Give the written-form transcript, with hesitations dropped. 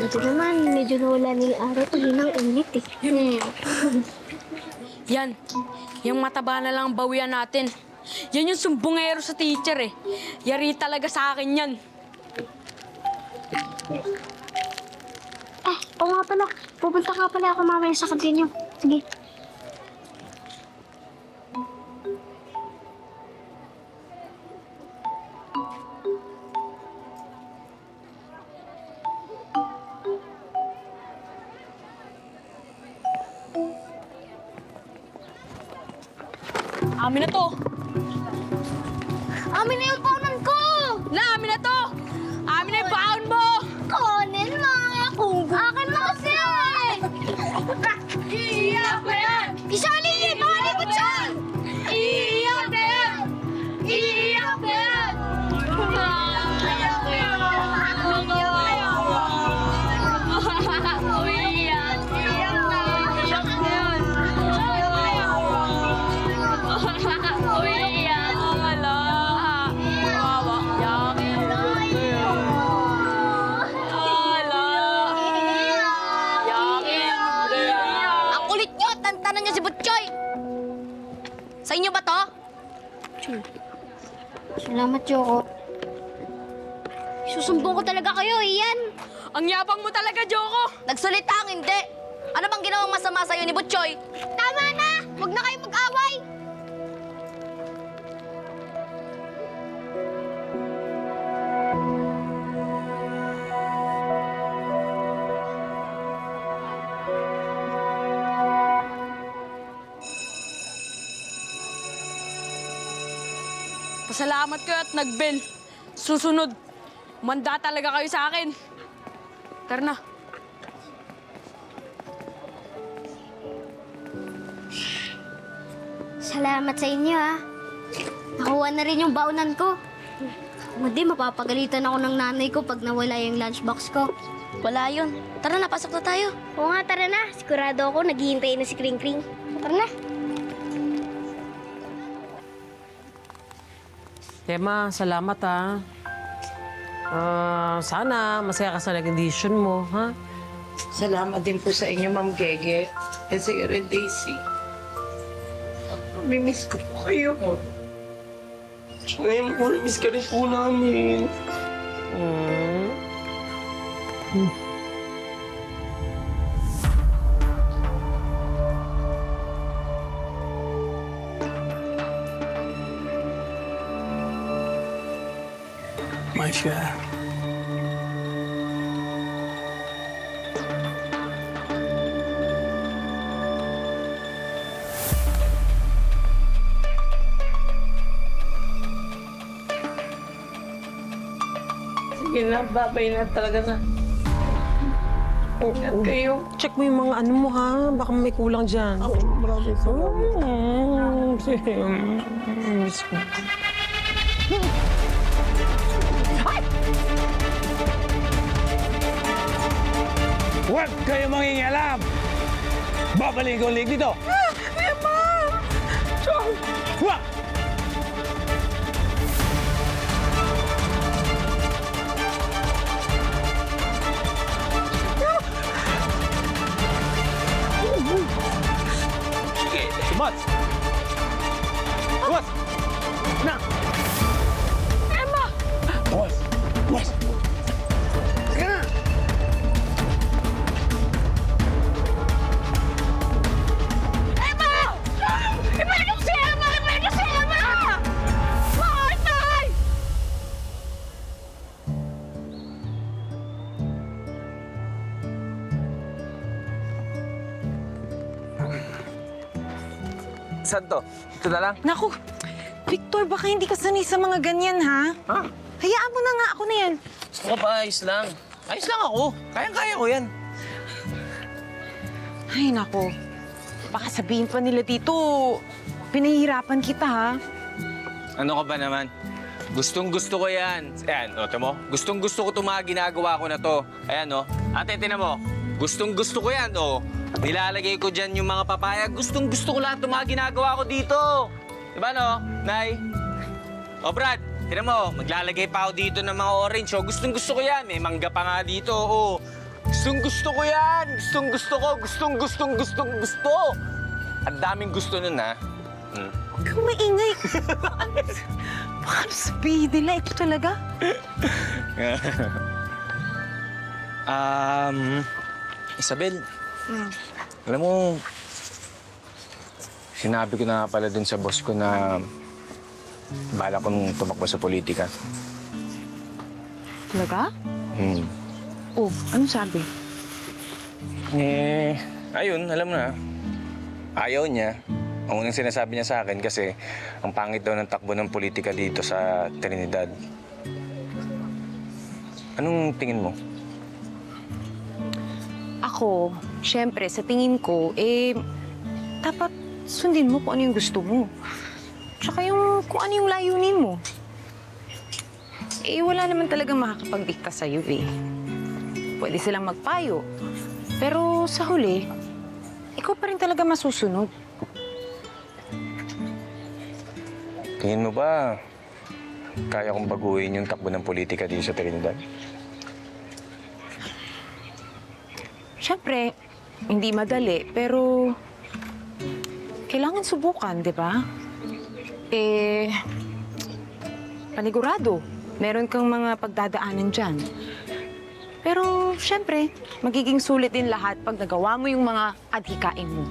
Buti naman, medyo nawala na yung araw. Tuloy ng init eh. Yan. Yung mataba na lang ang bawian natin. Yan yung sumbongero sa teacher eh. Yari talaga sa akin yan. Oo nga pala. Pupunta ka pala ako mamaya sa kantin niyo. Sige. Amin na to. Amin na yung paunan ko! Amin na to. Amin na yung baon mo. Kunin mga kung akin na kasi eh! Iiyak na yan. Isali niyo! Bali mo dyan! Iiyak na yan. Iiyak na yan. Iiyak na yan. Umiiyak. Iiyak na. Iiyak na yan. Umiiyak. Wala. Kawawa. Yakin. Wala. Yakin. Ang kulit nyo! Tantanan nyo si Butchoy! Sa inyo ba to? Salamat, Choco. Susumbong ko talaga kayo, Ian. Ang yabang mo talaga, Joko. Nagsulita ang hindi! Ano bang ginawang masama sa'yo ni Butchoy? Tama na! Huwag na kayo mag-away! Pasalamat kayo at nag-bell. Susunod, manda talaga kayo sa akin. Tara na. Salamat sa inyo, ha. Nakuha na rin yung baonan ko. Hindi, mapapagalitan ako ng nanay ko pag nawala yung lunchbox ko. Wala yun. Tara na, pasok na tayo. Oo nga, tara na. Sigurado ako, naghihintay na si Kring Kring. Tara na. Tema, salamat ha. Sana masaya ka sa condition mo, ha? Salamat din po sa inyo, Ma'am Gege. At sa iyo rin, Daisy. Mimiss ko po kayo. Ngayon po, miss ka rin po namin. Masya. Sige na, babay na talaga na. Ingat kayo. Check mo yung mga ano mo, ha? Baka may kulang dyan. Maraming salamat. Miss ko. Huwag kayo mangingialam! Babalik ko ulit dito! Emma! Chong! Huwag! Sige, sumat! Sumat! Na! Emma! Buwas! Buwas! Sige na! Emma! Ibalik si Emma! Ibalik si Emma! Mahal, mahal! Saan to? Ito na lang? Naku, Victor, baka hindi ka sanay sa mga ganyan, ha? Ha? Hayaan mo na nga, ako na yan. Gusto ba? Ayos lang. Ayos lang ako. Kayang-kaya ko yan. Ay, naku. Baka sabihin pa nila dito, pinahihirapan kita, ha? Ano ka ba naman? Gustong-gusto ko yan. Ayan, o, mo? Gustong-gusto ko itong mga ginagawa ko na to. Ayan, o. Ate, tinan mo. Gustong-gusto ko yan, o. Nilalagay ko dyan yung mga papaya. Gustong-gusto ko lahat ng mga ginagawa ko dito. Diba, no? Nay? O, Brad, tinan mo. Maglalagay pa ako dito ng mga orange, o. Gustong-gusto ko yan. May mangga pa nga dito, o. Gusto ko yan! Gustong gusto! Ang daming gusto nun, ha? Huwag kang maingay. Baka sabihin nila, ito talaga. Isabel, alam mo, sinabi ko na nga pala dun sa boss ko na bala kong tumakbo sa politika. Talaga? Hmm. Oh, anong sabi? Ayun, alam mo na. Ayaw niya. Ang unang sinasabi niya sa akin kasi ang pangit daw ng takbo ng politika dito sa Trinidad. Anong tingin mo? Ako, syempre, sa tingin ko, dapat sundin mo kung ano yung gusto mo. Tsaka kung ano yung layunin mo. Wala naman talagang makakapagdikta sa'yo, Pwede silang magpayo. Pero sa huli, ikaw pa rin talaga masusunod. Tingin mo ba kaya kong baguhin yung takbo ng politika dito sa Trinidad? Siyempre, hindi madali, pero kailangan subukan, di ba? Panigurado, meron kang mga pagdadaanan dyan. Pero, siyempre, magiging sulit din lahat pag nagawa mo yung mga adhikain mo.